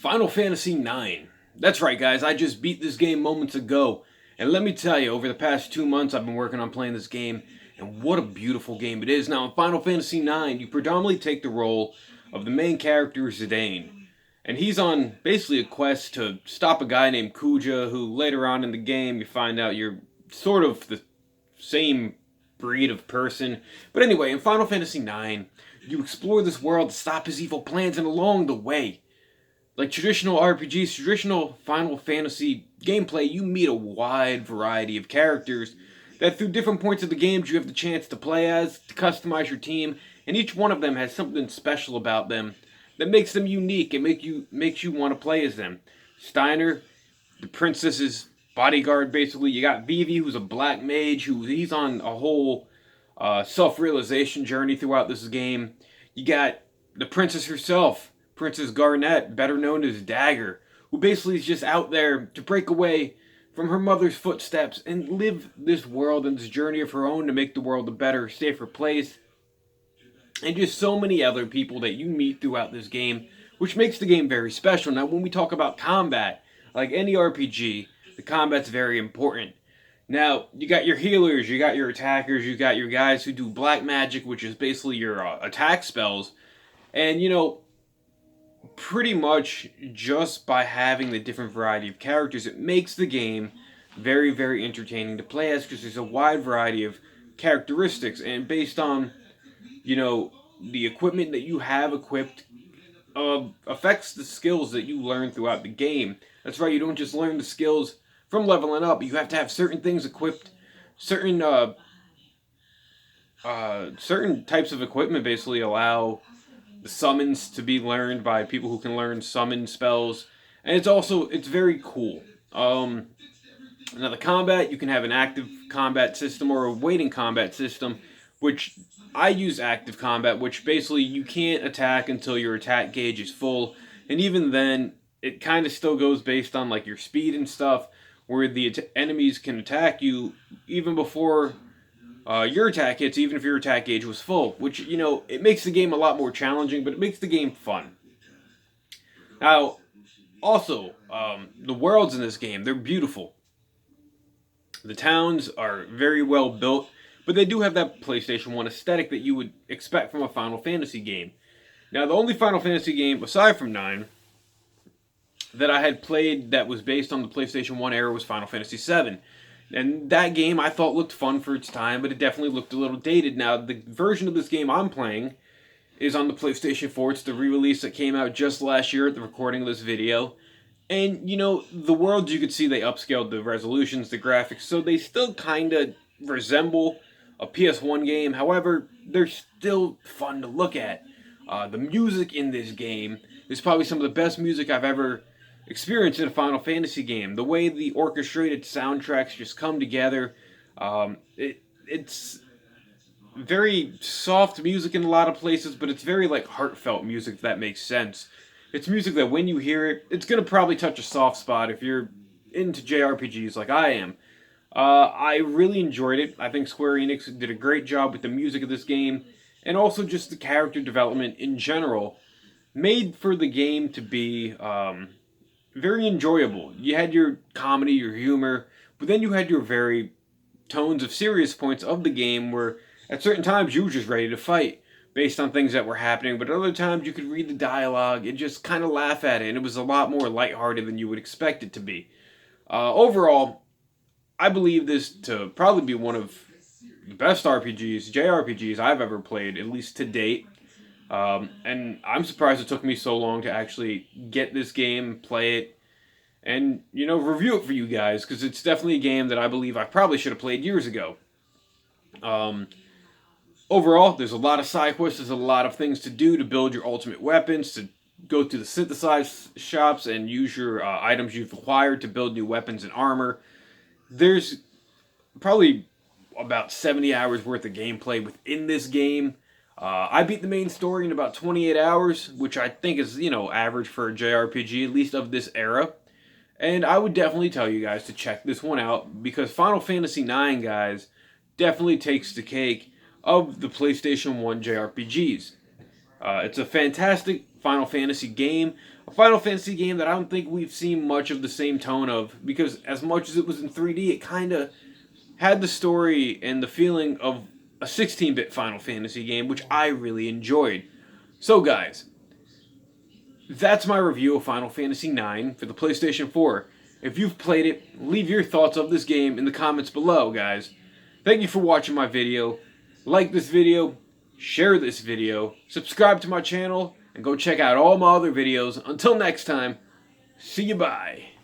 Final Fantasy IX. That's right, guys. I just beat this game moments ago. And let me tell you, over the past 2 months, I've been working on playing this game. And what a beautiful game it is. Now, in Final Fantasy IX, you predominantly take the role of the main character, Zidane. And he's on basically a quest to stop a guy named Kuja, who later on in the game, you find out you're sort of the same breed of person. But anyway, in Final Fantasy IX, you explore this world to stop his evil plans, and along the way, like traditional RPGs, traditional Final Fantasy gameplay, you meet a wide variety of characters that through different points of the games you have the chance to play as, to customize your team, and each one of them has something special about them that makes them unique and makes you want to play as them. Steiner, the princess's bodyguard, basically. You got Vivi, who's a black mage, he's on a whole self-realization journey throughout this game. You got the princess herself, Princess Garnet, better known as Dagger, who basically is just out there to break away from her mother's footsteps and live this world and this journey of her own to make the world a better, safer place. And just so many other people that you meet throughout this game, which makes the game very special. Now, when we talk about combat, like any RPG, the combat's very important. Now, you got your healers, you got your attackers, you got your guys who do black magic, which is basically your attack spells. And, pretty much just by having the different variety of characters, it makes the game very, very entertaining to play as, because there's a wide variety of characteristics, and based on, the equipment that you have equipped affects the skills that you learn throughout the game. That's right, you don't just learn the skills from leveling up. You have to have certain things equipped, certain types of equipment basically allow the summons to be learned by people who can learn summon spells, and it's very cool. Now the combat, you can have an active combat system or a waiting combat system, which I use active combat, which basically you can't attack until your attack gauge is full, and even then, it kind of still goes based on like your speed and stuff, where the enemies can attack you even before your attack hits, even if your attack gauge was full, which, it makes the game a lot more challenging, but it makes the game fun. Now, also, the worlds in this game, they're beautiful. The towns are very well built, but they do have that PlayStation 1 aesthetic that you would expect from a Final Fantasy game. Now, the only Final Fantasy game, aside from 9, that I had played that was based on the PlayStation 1 era was Final Fantasy 7. And that game I thought looked fun for its time, but it definitely looked a little dated. Now, the version of this game I'm playing is on the PlayStation 4. It's the re-release that came out just last year at the recording of this video. And, the worlds, you could see they upscaled the resolutions, the graphics, so they still kind of resemble a PS1 game. However, they're still fun to look at. The music in this game is probably some of the best music I've ever experience in a Final Fantasy game. The way the orchestrated soundtracks just come together, it's very soft music in a lot of places, but it's very heartfelt music, if that makes sense. It's music that when you hear it, it's going to probably touch a soft spot if you're into JRPGs like I am. I really enjoyed it. I think Square Enix did a great job with the music of this game, and also just the character development in general, made for the game to be very enjoyable. You had your comedy, your humor, but then you had your very tones of serious points of the game where at certain times you were just ready to fight based on things that were happening, but at other times you could read the dialogue and just kind of laugh at it, and it was a lot more lighthearted than you would expect it to be. Overall, I believe this to probably be one of the best RPGs, JRPGs I've ever played, at least to date. And I'm surprised it took me so long to actually get this game, play it, and, review it for you guys, because it's definitely a game that I believe I probably should have played years ago. Overall, there's a lot of side quests, there's a lot of things to do to build your ultimate weapons, to go to the synthesized shops and use your items you've acquired to build new weapons and armor. There's probably about 70 hours worth of gameplay within this game. I beat the main story in about 28 hours, which I think is, average for a JRPG, at least of this era. And I would definitely tell you guys to check this one out, because Final Fantasy IX, guys, definitely takes the cake of the PlayStation 1 JRPGs. It's a fantastic Final Fantasy game. A Final Fantasy game that I don't think we've seen much of the same tone of, because as much as it was in 3D, it kind of had the story and the feeling of a 16-bit Final Fantasy game, which I really enjoyed. So guys, that's my review of Final Fantasy IX for the PlayStation 4. If you've played it, leave your thoughts of this game in the comments below, guys. Thank you for watching my video. Like this video, share this video, subscribe to my channel, and go check out all my other videos. Until next time, see you bye.